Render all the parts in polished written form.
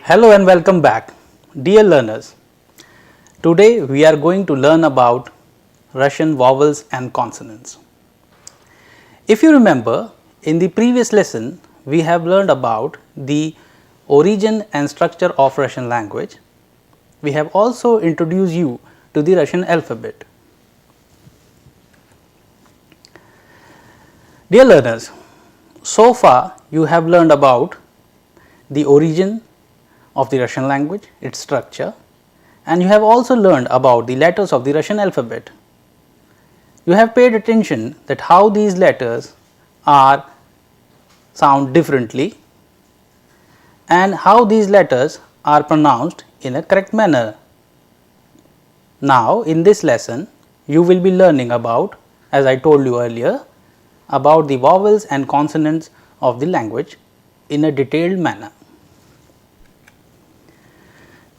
Hello and welcome back, dear learners. Today we are going to learn about Russian vowels and consonants. If you remember, in the previous lesson we have learned about the origin and structure of Russian language. We have also introduced you to the Russian alphabet. Dear learners, so far you have learned about the origin of the Russian language, its structure, and you have also learned about the letters of the Russian alphabet. You have paid attention that how these letters are sound differently and how these letters are pronounced in a correct manner. Now, in this lesson, you will be learning about, as I told you earlier, about the vowels and consonants of the language in a detailed manner.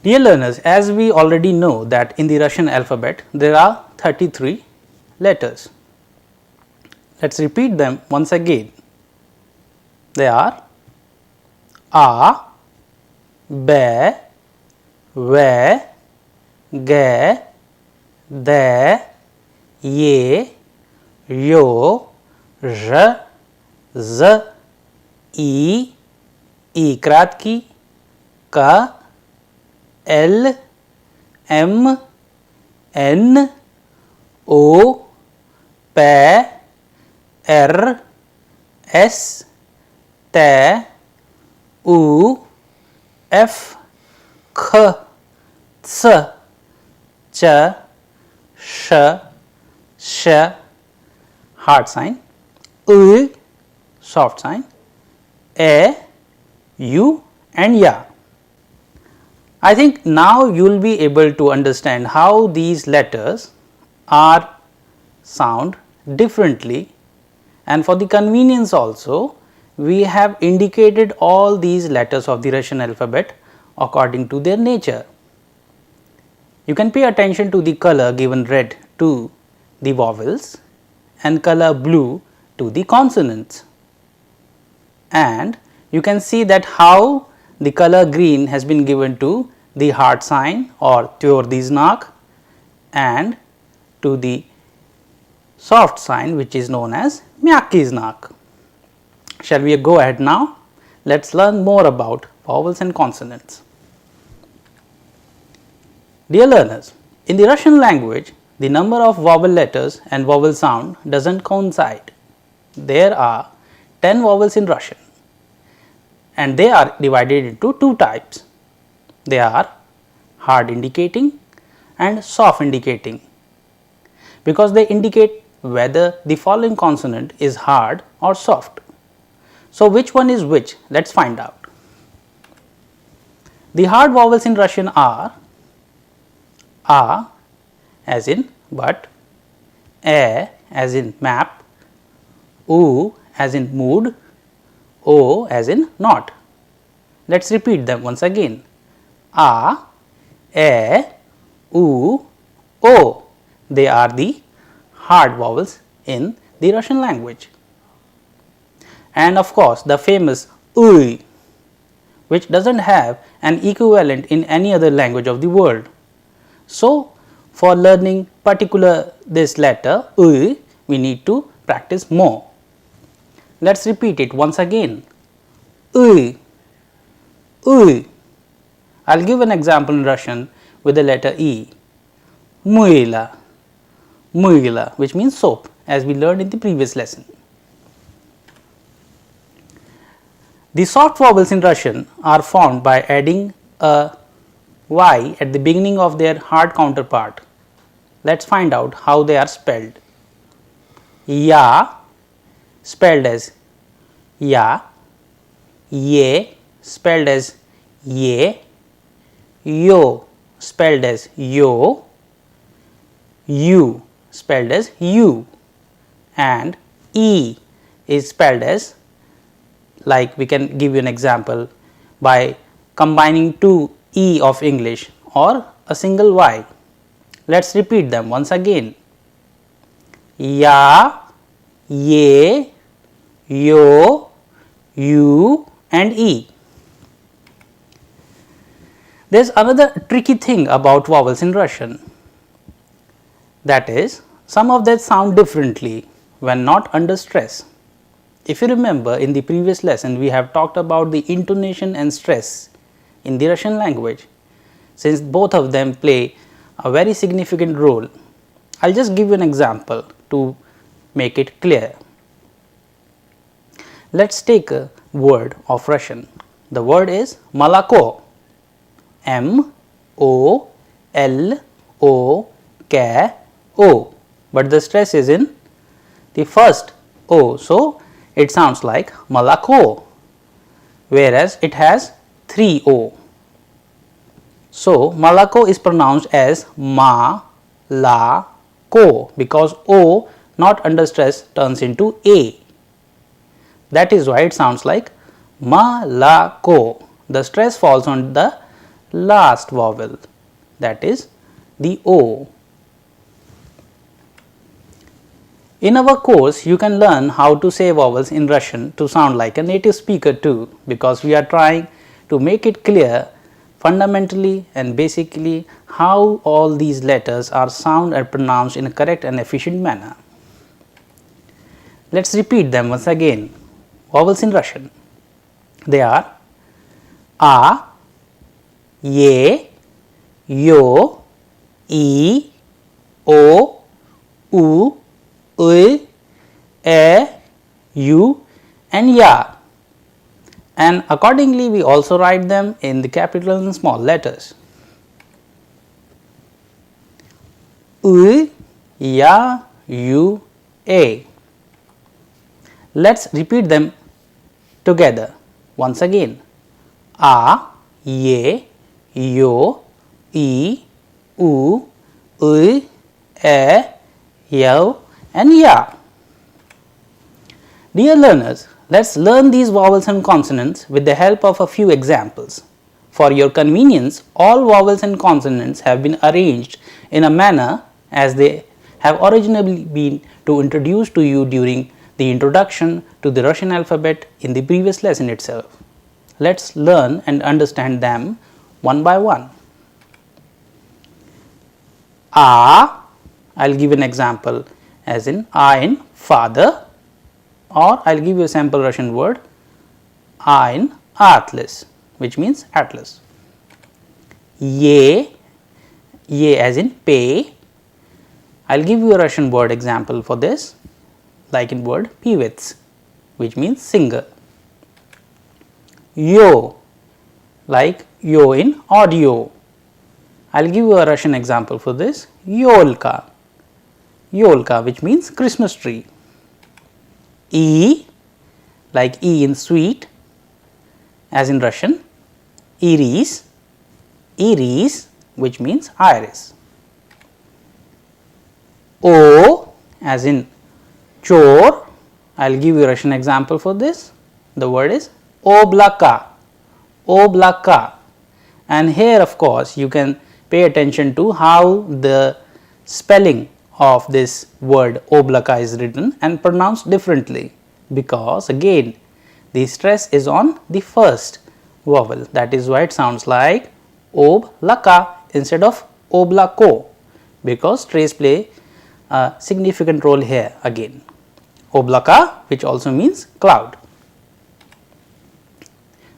Dear learners, as we already know that in the Russian alphabet there are 33 letters. Let us repeat them once again. They are A, B, V, G, D, Y, Yo, R, Z, I кратки, K, L, M, N, O, P, R, S, T, U, F, K, C, Ch, Sh, Sh, hard sign, U, soft sign, A, U and Ya. I think now you will be able to understand how these letters are sound differently, and for the convenience also we have indicated all these letters of the Russian alphabet according to their nature. You can pay attention to the color given red to the vowels and color blue to the consonants, and you can see that how the color green has been given to the hard sign or tвердый знак and to the soft sign which is known as мягкий знак. Shall we go ahead now? Let us learn more about vowels and consonants. Dear learners, in the Russian language the number of vowel letters and vowel sound does not coincide. There are 10 vowels in Russian, and they are divided into two types. They are hard indicating and soft indicating, because they indicate whether the following consonant is hard or soft. So, which one is which? Let us find out. The hard vowels in Russian are A as in but, A as in map, U as in mood, O as in not. Let us repeat them once again. A, U, O. They are the hard vowels in the Russian language. And of course, the famous U, which does not have an equivalent in any other language of the world. So, for learning particular this letter U, we need to practice more. Let us repeat it once again. U, U. I will give an example in Russian with the letter E. Мыло, мыло, which means soap, as we learned in the previous lesson. The soft vowels in Russian are formed by adding a Y at the beginning of their hard counterpart. Let us find out how they are spelled. Ya, spelled as Ya, Ye, spelled as Ye, Yo, spelled as Yo, U, spelled as You, and E is spelled as, like we can give you an example by combining two E of English or a single Y. Let us repeat them once again. Ya, Ye, Yo, U and E. There is another tricky thing about vowels in Russian, that is, some of them sound differently when not under stress. If you remember, in the previous lesson we have talked about the intonation and stress in the Russian language. Since both of them play a very significant role, I will just give you an example to make it clear. Let us take a word of Russian. The word is Malako, M-O-L-O-K-O, but the stress is in the first O. So, it sounds like Malako, whereas it has 3 O. So, Malako is pronounced as Ma-La-Ko because O not under stress turns into A. That is why it sounds like Ma-La-Ko. The stress falls on the last vowel, that is the O. In our course, you can learn how to say vowels in Russian to sound like a native speaker too, because we are trying to make it clear fundamentally and basically how all these letters are sound and pronounced in a correct and efficient manner. Let us repeat them once again. Vowels in Russian. They are A, Ye, Yo, E, O, U, E, U and Ya, and accordingly we also write them in the capital and small letters. U, Ya, U, A. Let us repeat them together once again. A, Ye, Yo, E, U, E, Yo and Ya. Dear learners, let us learn these vowels and consonants with the help of a few examples. For your convenience, all vowels and consonants have been arranged in a manner as they have originally been introduced to you during the introduction to the Russian alphabet in the previous lesson itself. Let us learn and understand them one by one. A, I will give an example as in A in father, or I will give you a sample Russian word A in atlas, which means atlas. Ye as in pay. I will give you a Russian word example for this, like in word pevets, which means singer. Yo, like yo in audio. I will give you a Russian example for this, yolka, which means Christmas tree. E, like E in sweet, as in Russian, iris, which means iris. O, as in chor, I will give you a Russian example for this. The word is oblaka, and here of course you can pay attention to how the spelling of this word oblaka is written and pronounced differently, because again the stress is on the first vowel. That is why it sounds like oblaka instead of oblako, because stress play a significant role here again. Oblaka, which also means cloud.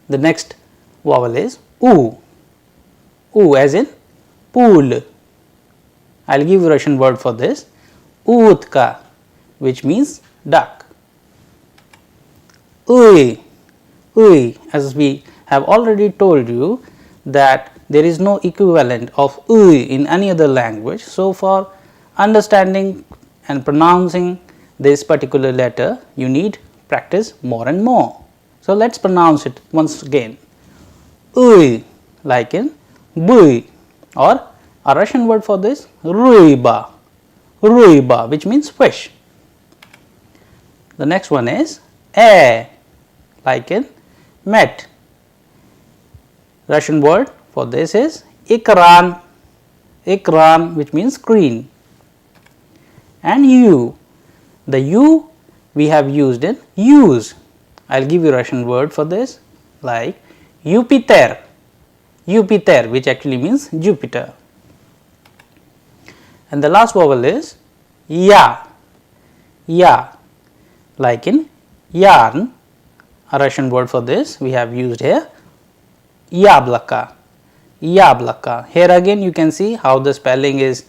The next vowel is U, as in pool. I will give you a Russian word for this, utka, which means duck. Uy, as we have already told you that there is no equivalent of uy in any other language. So, for understanding and pronouncing this particular letter, you need practice more and more. So, let us pronounce it once again, uy, like in buy, or a Russian word for this, ruiba, which means fish. The next one is like in met. Russian word for this is ikran, which means screen. And U, the U we have used in use. I will give you a Russian word for this, like Jupiter, Jupiter, which actually means Jupiter. And the last vowel is ya, ya, like in yarn. A Russian word for this we have used here, yablaka, yablaka. Here again you can see how the spelling is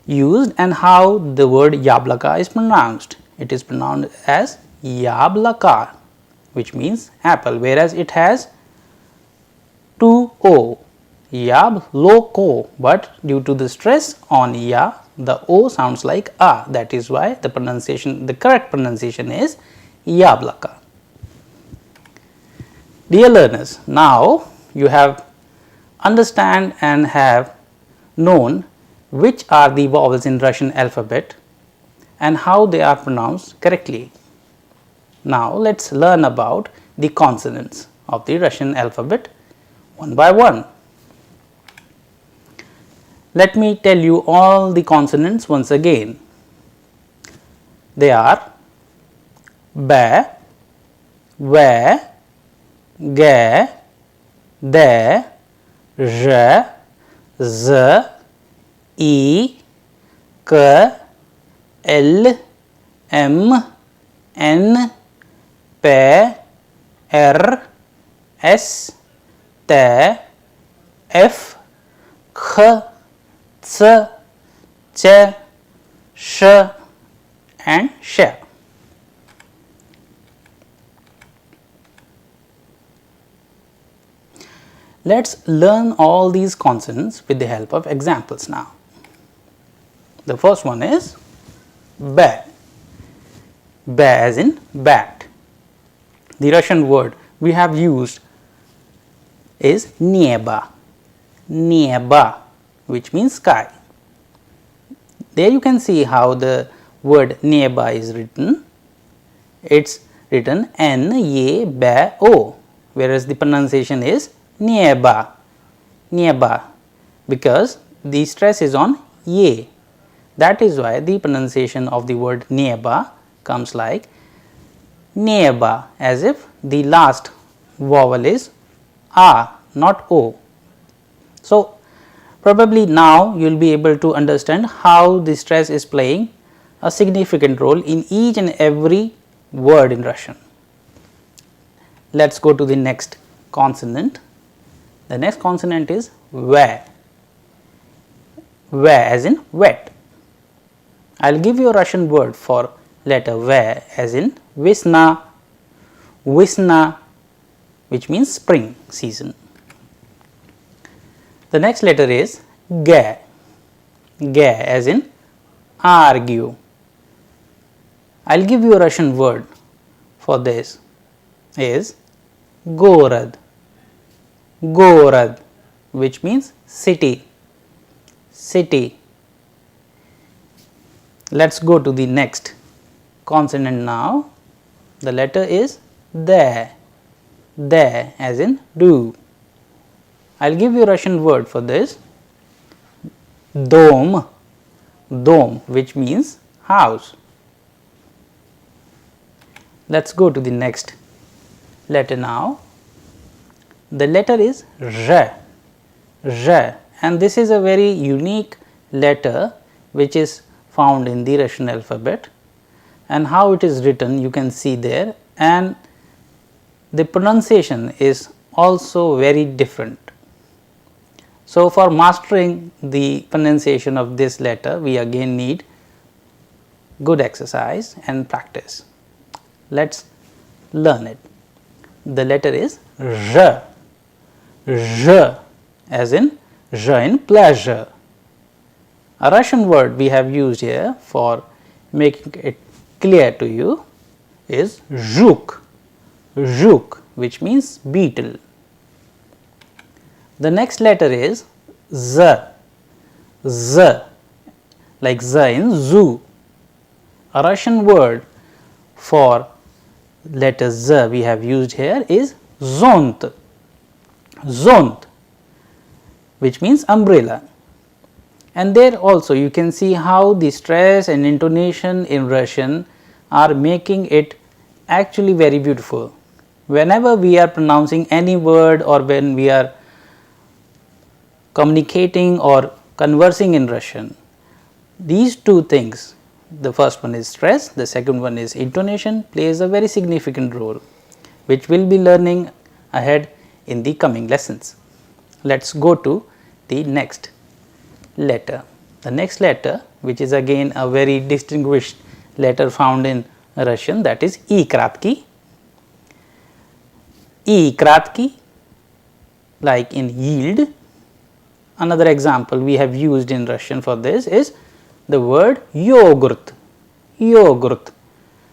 used and how the word yablaka is pronounced. It is pronounced as yablaka, which means apple, whereas it has two o, yabloko, but due to the stress on ya, the o sounds like a. That is why the pronunciation, the correct pronunciation is yablaka. Dear learners, now you have understand and have known which are the vowels in Russian alphabet and how they are pronounced correctly. Now let us learn about the consonants of the Russian alphabet one by one. Let me tell you all the consonants once again. They are ba, ve, ge, de, zh, z, I, K, L, M, N, P, R, S, T, F, K, C, Ch, Sh and Sh. Let us learn all these consonants with the help of examples now. The first one is ba, ba as in bat. The Russian word we have used is neba, neba, which means sky. There you can see how the word neba is written. It is written n-ye-ba-o, whereas the pronunciation is neba, neba, because the stress is on ye. That is why the pronunciation of the word neba comes like neba, as if the last vowel is a, not o. So, probably now you will be able to understand how the stress is playing a significant role in each and every word in Russian. Let us go to the next consonant. The next consonant is v, v as in wet. I will give you a Russian word for letter V as in Vesna, Vesna, which means spring season. The next letter is G, G as in argue. I will give you a Russian word for this is Gorod, Gorod, which means city, city. Let us go to the next consonant now. The letter is De, De as in do. I will give you a Russian word for this, Dom, Dom, which means house. Let us go to the next letter now. The letter is R, R, and this is a very unique letter which is found in the Russian alphabet, and how it is written you can see there, and the pronunciation is also very different. So, for mastering the pronunciation of this letter we again need good exercise and practice. Let us learn it. The letter is R, R as in R in pleasure. A Russian word we have used here for making it clear to you is zhuk, zhuk, which means beetle. The next letter is Z, Z, like Z in zoo. A Russian word for letter Z we have used here is zont, zont, which means umbrella. And there also you can see how the stress and intonation in Russian are making it actually very beautiful. Whenever we are pronouncing any word or when we are communicating or conversing in Russian, these two things, the first one is stress, the second one is intonation, plays a very significant role, which we will be learning ahead in the coming lessons. Let us go to the next letter. The next letter, which is again a very distinguished letter found in Russian, that is I kratki. I kratki, like in yield. Another example we have used in Russian for this is the word yogurt, yogurt,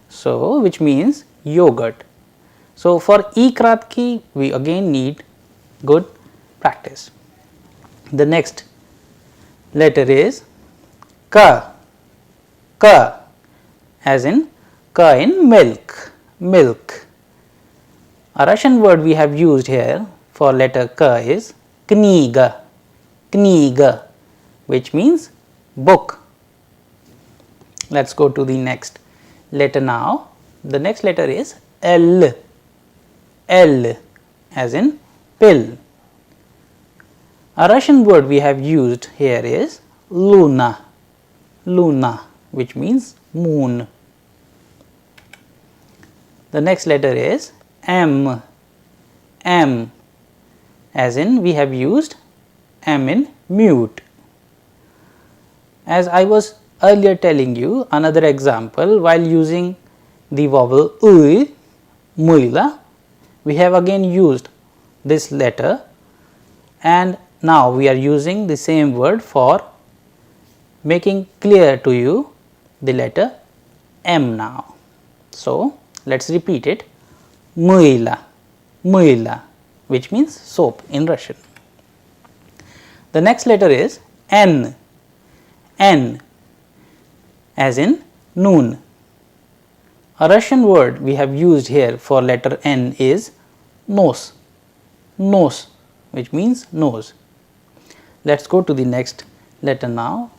so which means yogurt. So, for I kratki we again need good practice. The next letter is ka, ka, as in ka in milk, milk. A Russian word we have used here for letter ka is kniga, kniga, which means book. Let us go to the next letter now. The next letter is L, L, as in pill. A Russian word we have used here is luna, luna, which means moon. The next letter is M, M, as in we have used M in mute. As I was earlier telling you, another example, while using the vowel U, muila, we have again used this letter, and now we are using the same word for making clear to you the letter M now. So, let us repeat it, muila, muila, which means soap in Russian. The next letter is N, N, as in noon. A Russian word we have used here for letter N is nose, nose, which means nose. Let us go to the next letter now.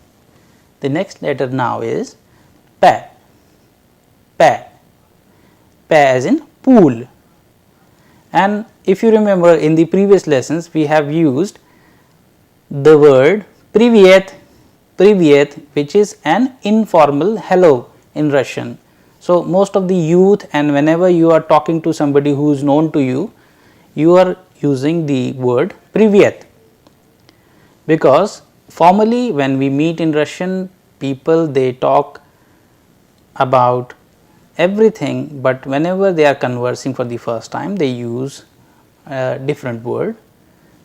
The next letter now is pa, pa, pa, as in pool. And if you remember, in the previous lessons we have used the word privyet, privyet, which is an informal hello in Russian. So, most of the youth, and whenever you are talking to somebody who is known to you, you are using the word privyet, because formally when we meet in Russian, people they talk about everything, but whenever they are conversing for the first time, they use a different word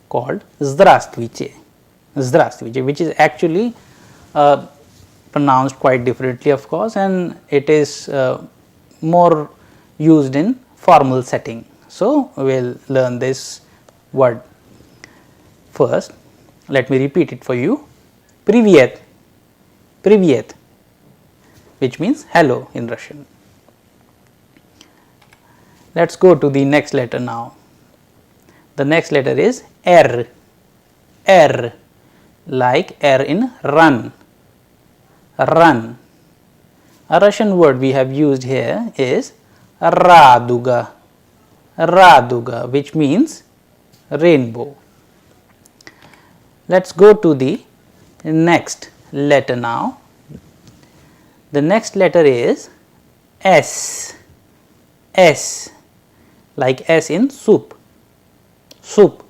called zdravstvuyte, zdravstvuyte, which is actually pronounced quite differently, of course, and it is more used in formal setting. So, we will learn this word first. Let me repeat it for you, privyet, privyet, which means hello in Russian. Let us go to the next letter now. The next letter is R, R, like R in run, run. A Russian word we have used here is raduga, raduga, which means rainbow. Let us go to the next letter now. The next letter is S, S, like S in soup, soup.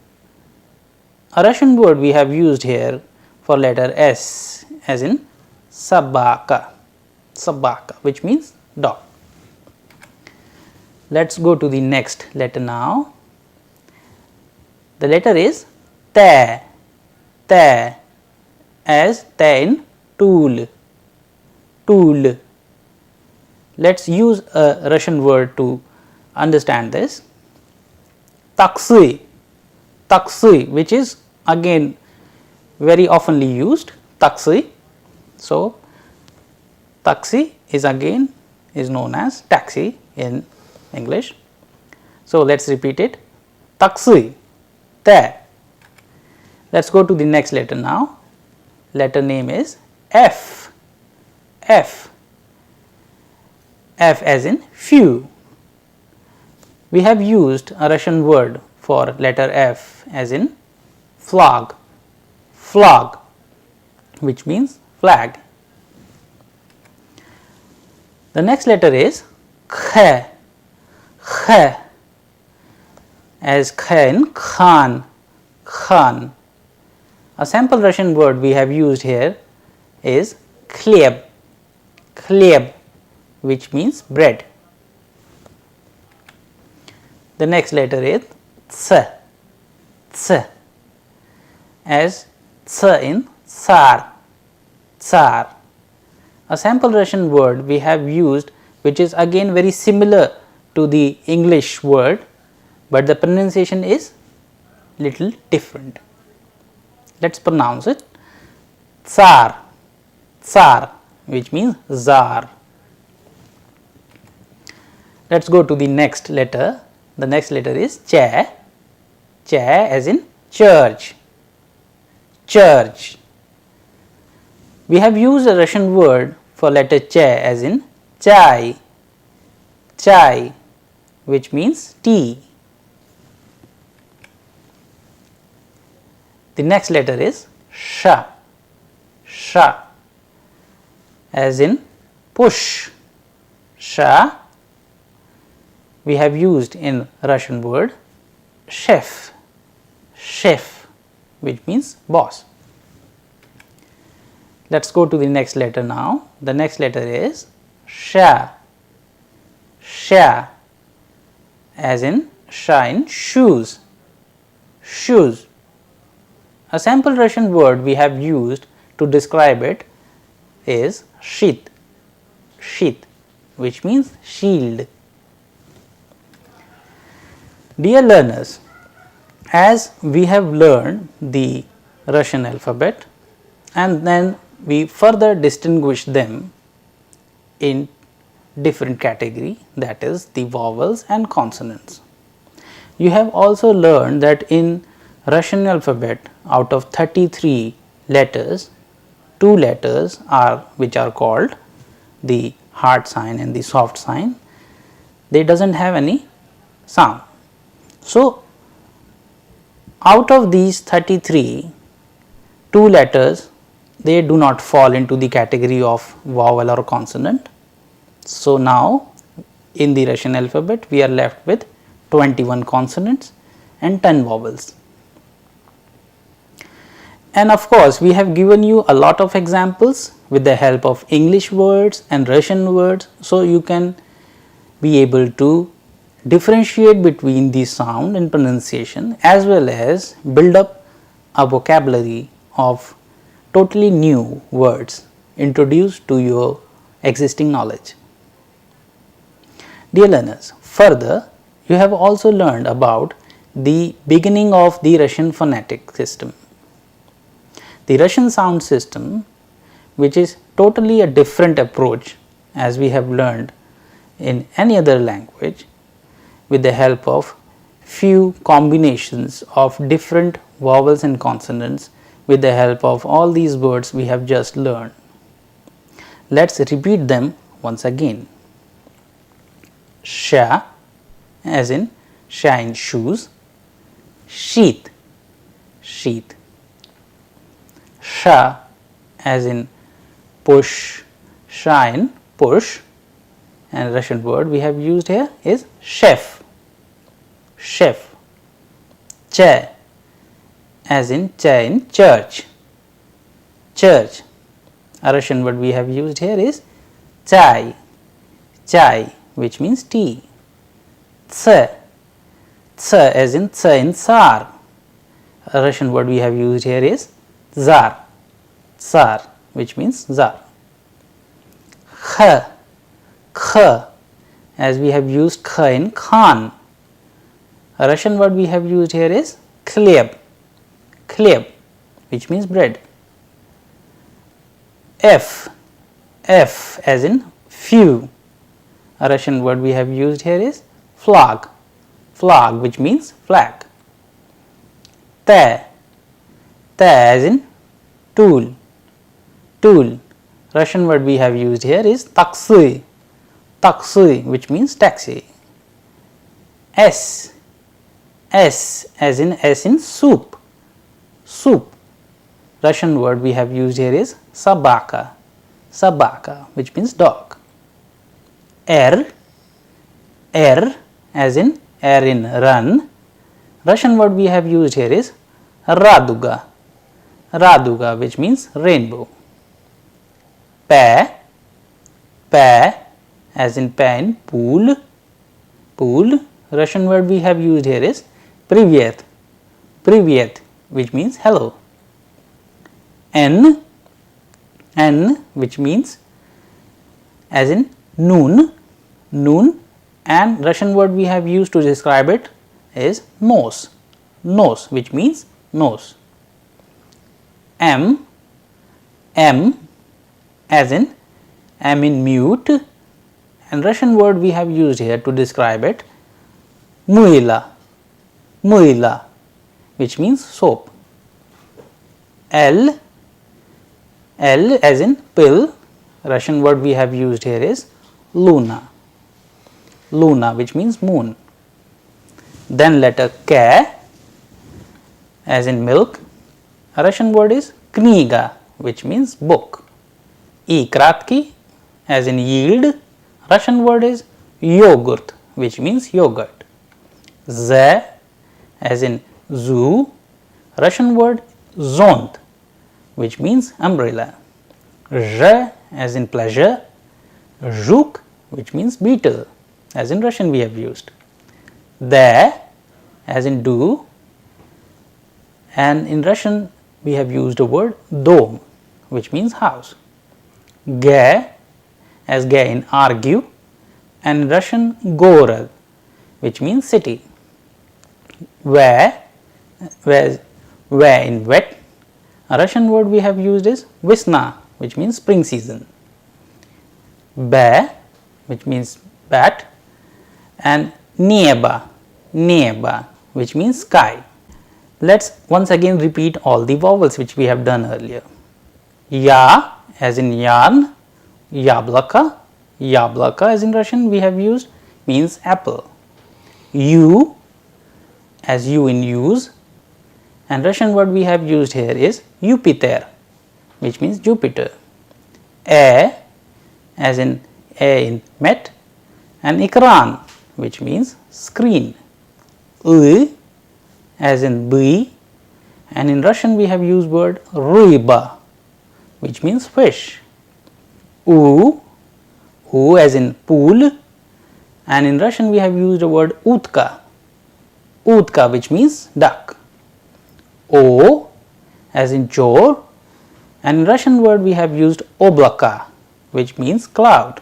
A Russian word we have used here for letter S as in sabaka, sabaka, which means dog. Let us go to the next letter now. The letter is ta, ta, as ta in tool, tool. Let us use a Russian word to understand this. Taksi, taksi, which is again very oftenly used, taksi. So, taxi is again is known as taxi in English. So, let us repeat it, taxi, ta. Let us go to the next letter now. Letter name is F, F, F as in few. We have used a Russian word for letter F as in flag, Flag, which means flag. The next letter is kh, kh, as kh in khan, khan. A sample Russian word we have used here is khlyeb, khlyeb, which means bread. The next letter is ts, ts, as ts in tsar, tsar. A sample Russian word we have used which is again very similar to the English word, but the pronunciation is little different. Let us pronounce it tsar, tsar, which means czar. Let us go to the next letter. The next letter is cha, cha as in church, church. We have used a Russian word for letter cha as in chai, chai, which means tea. The next letter is sha, sha, as in push, sha. We have used in Russian word chef, chef, which means boss. Let us go to the next letter now. The next letter is sha, sha, as in shine shoes, shoes. A sample Russian word we have used to describe it is shit, shit, which means shield. Dear learners, as we have learned the Russian alphabet and then we further distinguish them in different category, that is the vowels and consonants. You have also learned that in Russian alphabet, out of 33 letters, 2 letters are which are called the hard sign and the soft sign. They doesn't have any sound. So, out of these 33, 2 letters they do not fall into the category of vowel or consonant. So, now in the Russian alphabet we are left with 21 consonants and 10 vowels. And of course, we have given you a lot of examples with the help of English words and Russian words. So, you can be able to differentiate between the sound and pronunciation as well as build up a vocabulary of totally new words introduced to your existing knowledge. Dear learners, further you have also learned about the beginning of the Russian phonetic system. The Russian sound system, which is totally a different approach as we have learned in any other language, with the help of few combinations of different vowels and consonants, with the help of all these words we have just learned. Let us repeat them once again. Sha, as in shine shoes, sheath, sheath. Sha, as in push, shine, push, and Russian word we have used here is chef, chef. Cha, as in cha in church, church. A Russian word we have used here is chai, chai, which means tea. Ts, ts, as in ts in tsar. A Russian word we have used here is czar, tsar, which means czar. Kh, kh, as we have used kh in khan. A Russian word we have used here is khlyeb, khlyeb, which means bread. F, f, as in few. A Russian word we have used here is flag, flag, which means flag. Ta, ta, as in tool, tool. Russian word we have used here is taksy, taksy, which means taxi. S, s, as in soup, soup. Russian word we have used here is sabaka, sabaka, which means dog. Er, as in run. Russian word we have used here is raduga, raduga, which means rainbow. Pa, as in pen, pool, pool. Russian word we have used here is privyet, privyet, which means hello. N, which means as in noon, noon, and Russian word we have used to describe it is nose, nose, which means nose. M, as in M in mute, and Russian word we have used here to describe it muila, muila, which means soap. L, as in pill, Russian word we have used here is luna, luna, which means moon. Then letter K, as in milk, Russian word is kniga, which means book. E kratki, as in yield, Russian word is yogurt, which means yogurt. Z, as in zoo, Russian word zont, which means umbrella. Z, as in pleasure, zhuk, which means beetle, as in Russian we have used. De, as in do, and in Russian we have used the word dom, which means house. Ge, as ge in argue, and in Russian gorod, which means city. Where in wet, a Russian word we have used is visna, which means spring season. Ba, which means bat, and nieba, which means sky. Let's once again repeat all the vowels which we have done earlier. Ya, as in yarn, yablaka, as in Russian we have used means apple. U, as you in use, and Russian word we have used here is Jupiter, which means Jupiter. A, as in met, and ekran, which means screen. U, as in bui, and in Russian we have used word ryba, which means fish. U, as in pool, and in Russian we have used the word utka, which means duck. O, as in chor, and in Russian word we have used oblaka, which means cloud.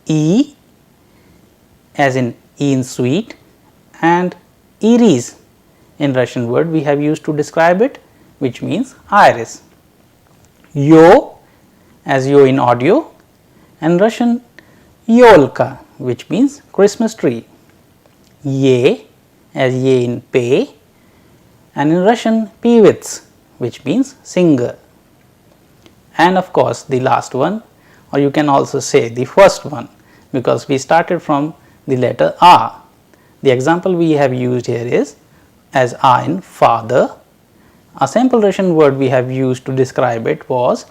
E, as in sweet, and iris in Russian word we have used to describe it, which means iris. Yo, as yo in audio, and Russian yolka, which means Christmas tree. Ye, as ye in pay, and in Russian pevets, which means singer. And of course the last one, or you can also say the first one, because we started from the letter A. The example we have used here is as A in father. A simple Russian word we have used to describe it was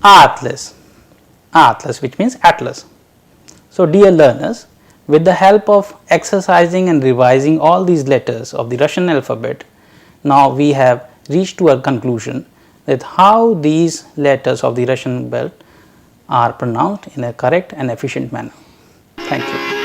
atlas, which means atlas. So dear learners, with the help of exercising and revising all these letters of the Russian alphabet, now we have reached to a conclusion that how these letters of the Russian alphabet are pronounced in a correct and efficient manner. Thank you.